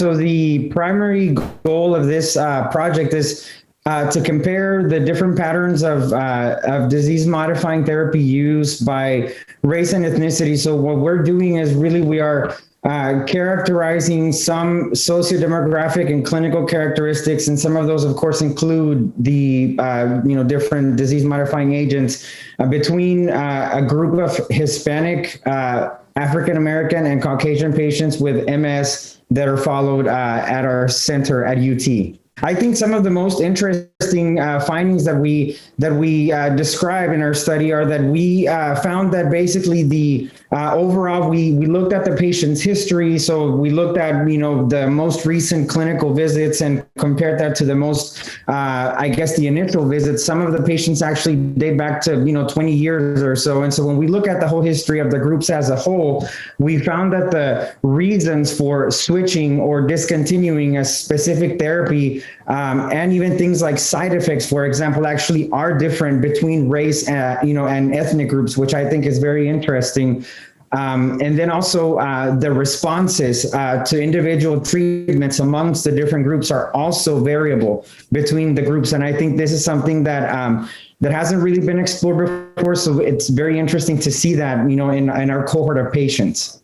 So the primary goal of this project is to compare the different patterns of disease-modifying therapy use by race and ethnicity. So what we're doing is really we are characterizing some sociodemographic and clinical characteristics, and some of those, of course, include the different disease-modifying agents between a group of Hispanic, African American, and Caucasian patients with MS that are followed at our center at UT. I think some of the most interesting findings that we describe in our study are that we found that basically the overall we looked at the patient's history. So we looked at the most recent clinical visits and compared that to the most the initial visits. Some of the patients actually date back to 20 years or so. And so when we look at the whole history of the groups as a whole, we found that the reasons for switching or discontinuing a specific therapy and even things like side effects, for example, actually are different between race, and ethnic groups, which I think is very interesting. And then also the responses to individual treatments amongst the different groups are also variable between the groups. And I think this is something that that hasn't really been explored before. So it's very interesting to see that, in our cohort of patients.